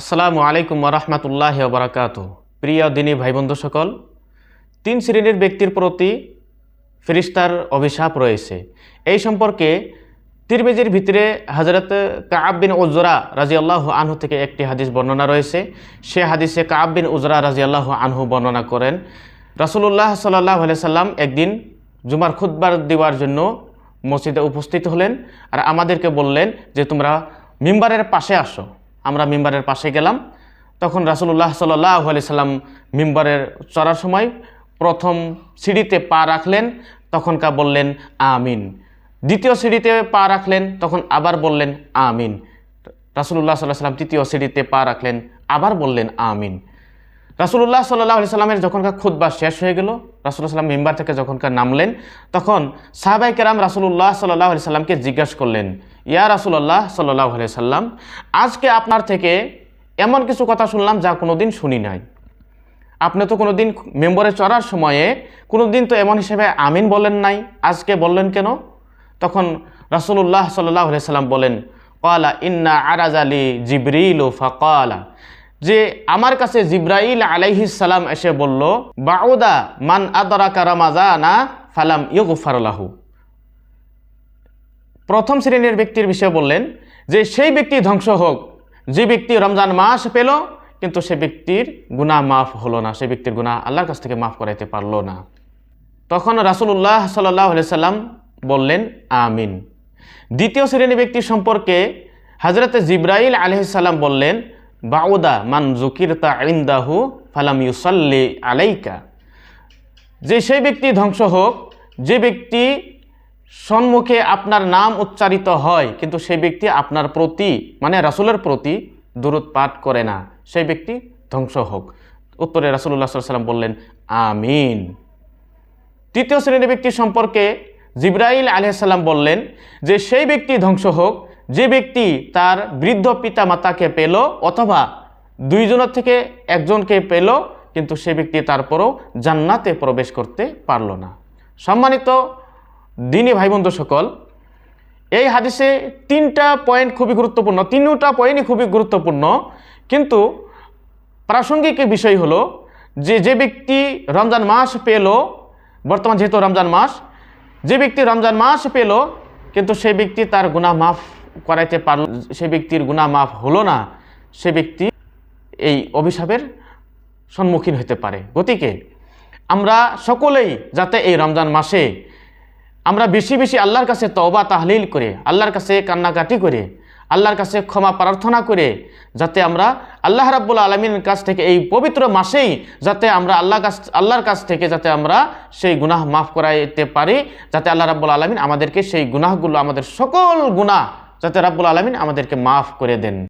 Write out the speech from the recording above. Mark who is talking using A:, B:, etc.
A: আসসালামু আলাইকুম ওয়া রাহমাতুল্লাহি ওয়া বারাকাতুহু। প্রিয় দিনী ভাই বন্ধু সকল, তিন শ্রেণীর ব্যক্তির প্রতি ফেরেশতার অভিশাপ রয়েছে। এই সম্পর্কে তিরমিজির ভিতরে হযরত কাআব বিন উজরা রাদিয়াল্লাহু আনহু থেকে একটি হাদিস বর্ণনা রয়েছে। সে হাদিসে কাআব বিন উজরা রাদিয়াল্লাহু আনহু বর্ণনা করেন, রাসূলুল্লাহ সাল্লাল্লাহু আলাইহি সাল্লাম একদিন জুমার খুতবা দেওয়ার জন্য মসজিদে উপস্থিত হলেন আর আমাদেরকে বললেন যে তোমরা মিম্বারের পাশে আসো। আমরা মিম্বারের পাশে গেলাম। তখন রাসূলুল্লাহ সাল্লাল্লাহু আলাইহি সাল্লাম মিম্বারের চড়ার সময় প্রথম সিঁড়িতে পা রাখলেন, তখনকার বললেন আমিন। দ্বিতীয় সিঁড়িতে পা রাখলেন, তখন আবার বললেন আমিন। রাসূলুল্লাহ সাল্লাল্লাহু আলাইহি সাল্লাম তৃতীয় সিঁড়িতে পা রাখলেন, আবার বললেন আমিন। রাসূলুল্লাহ সাল্লাল্লাহু আলাইহি সাল্লামের যখনকার খুতবা শেষ হয়ে গেল, রাসূলুল্লাহ সাল্লাম মিম্বার থেকে যখনকার নামলেন, তখন সাহাবায়ে কেরাম রাসূলুল্লাহ সাল্লাল্লাহু আলাইহি সাল্লামকে জিজ্ঞাসা করলেন, ইয়া রাসূলুল্লাহ সাল্লাল্লাহু আলাইহি সাল্লাম, আজকে আপনার থেকে এমন কিছু কথা শুনলাম যা কোনোদিন শুনি নাই। আপনি তো কোনোদিন মেম্বরে চড়ার সময়ে কোনোদিন তো এমন হিসেবে আমিন বলেন নাই, আজকে বললেন কেন? তখন রাসূলুল্লাহ সাল্লাল্লাহু আলাইহি সাল্লাম বলেন, ক্বালা ইন্না আরাজালি জিবরিলু ফাকালা, যে আমার কাছে জিব্রাইল আলাইহিস সালাম এসে বলল, বাউদা মান আদরাকা রমাজানা ফালাম ইউগফার লাহু। প্রথম শ্রেণীর ব্যক্তির বিষয়ে বললেন যে সেই ব্যক্তি ধ্বংস হোক যে ব্যক্তি রমজান মাস পেল কিন্তু সে ব্যক্তির গুনাহ মাফ হলো না, সে ব্যক্তির গুনাহ আল্লাহর কাছ থেকে মাফ করাইতে পারলো না। তখন রাসূলুল্লাহ সাল্লাল্লাহু আলাইহি সাল্লাম বললেন আমিন। দ্বিতীয় শ্রেণীর ব্যক্তি সম্পর্কে হযরত জিব্রাইল আলাইহিস সালাম বললেন, বাউদা মান যুকিরতা ইনদাহু ফালাম ইউসাল্লি আলাইকা, যে সেই ব্যক্তি ধ্বংস হোক যে ব্যক্তি সম্মুখে আপনার নাম উচ্চারিত হয় কিন্তু সেই ব্যক্তি আপনার প্রতি মানে রাসূলের প্রতি দুরূদ পাঠ করে না, সেই ব্যক্তি ধ্বংস হোক। উত্তরে রাসূলুল্লাহ সাল্লাল্লাহু আলাইহি সাল্লাম বললেন আমিন। তৃতীয় শ্রেণীর ব্যক্তি সম্পর্কে জিব্রাইল আলাইহিস সালাম বললেন যে সেই ব্যক্তি ধ্বংস হোক যে ব্যক্তি তার বৃদ্ধ পিতা মাতাকে পেল অথবা দুইজনের থেকে একজনকে পেল কিন্তু সে ব্যক্তি তারপরও জান্নাতে প্রবেশ করতে পারল না। সম্মানিত দিনী ভাই বন্ধু সকল, এই হাদিসে তিনটা পয়েন্ট খুবই গুরুত্বপূর্ণ, তিনটা পয়েন্টই খুবই গুরুত্বপূর্ণ, কিন্তু প্রাসঙ্গিক বিষয় হলো যে ব্যক্তি রমজান মাস পেল, বর্তমান যেহেতু রমজান মাস, যে ব্যক্তি রমজান মাস পেল কিন্তু সেই ব্যক্তি তার গুনাহ মাফ করাইতে পারল, সে ব্যক্তির গুনাহ মাফ হলো না, সে ব্যক্তি এই অভিশাপের সম্মুখীন হতে পারে। গতিকে আমরা সকলেই যাতে এই রমজান মাসে আমরা বেশি বেশি আল্লাহর কাছে তওবা তাহলিল করে, আল্লাহর কাছে কান্নাকাটি করে, আল্লাহর কাছে ক্ষমা প্রার্থনা করে যাতে আমরা আল্লাহ রাব্বুল আলামিনের কাছ থেকে এই পবিত্র মাসেই যাতে আমরা আল্লাহর কাছ থেকে যাতে আমরা সেই গুনাহ মাফ করাইতে পারি, যাতে আল্লাহ রাব্বুল আলামিন আমাদেরকে সেই গুনাহগুলো, আমাদের সকল গুনাহ যাতে রাব্বুল আলামিন আমাদেরকে মাফ করে দেন।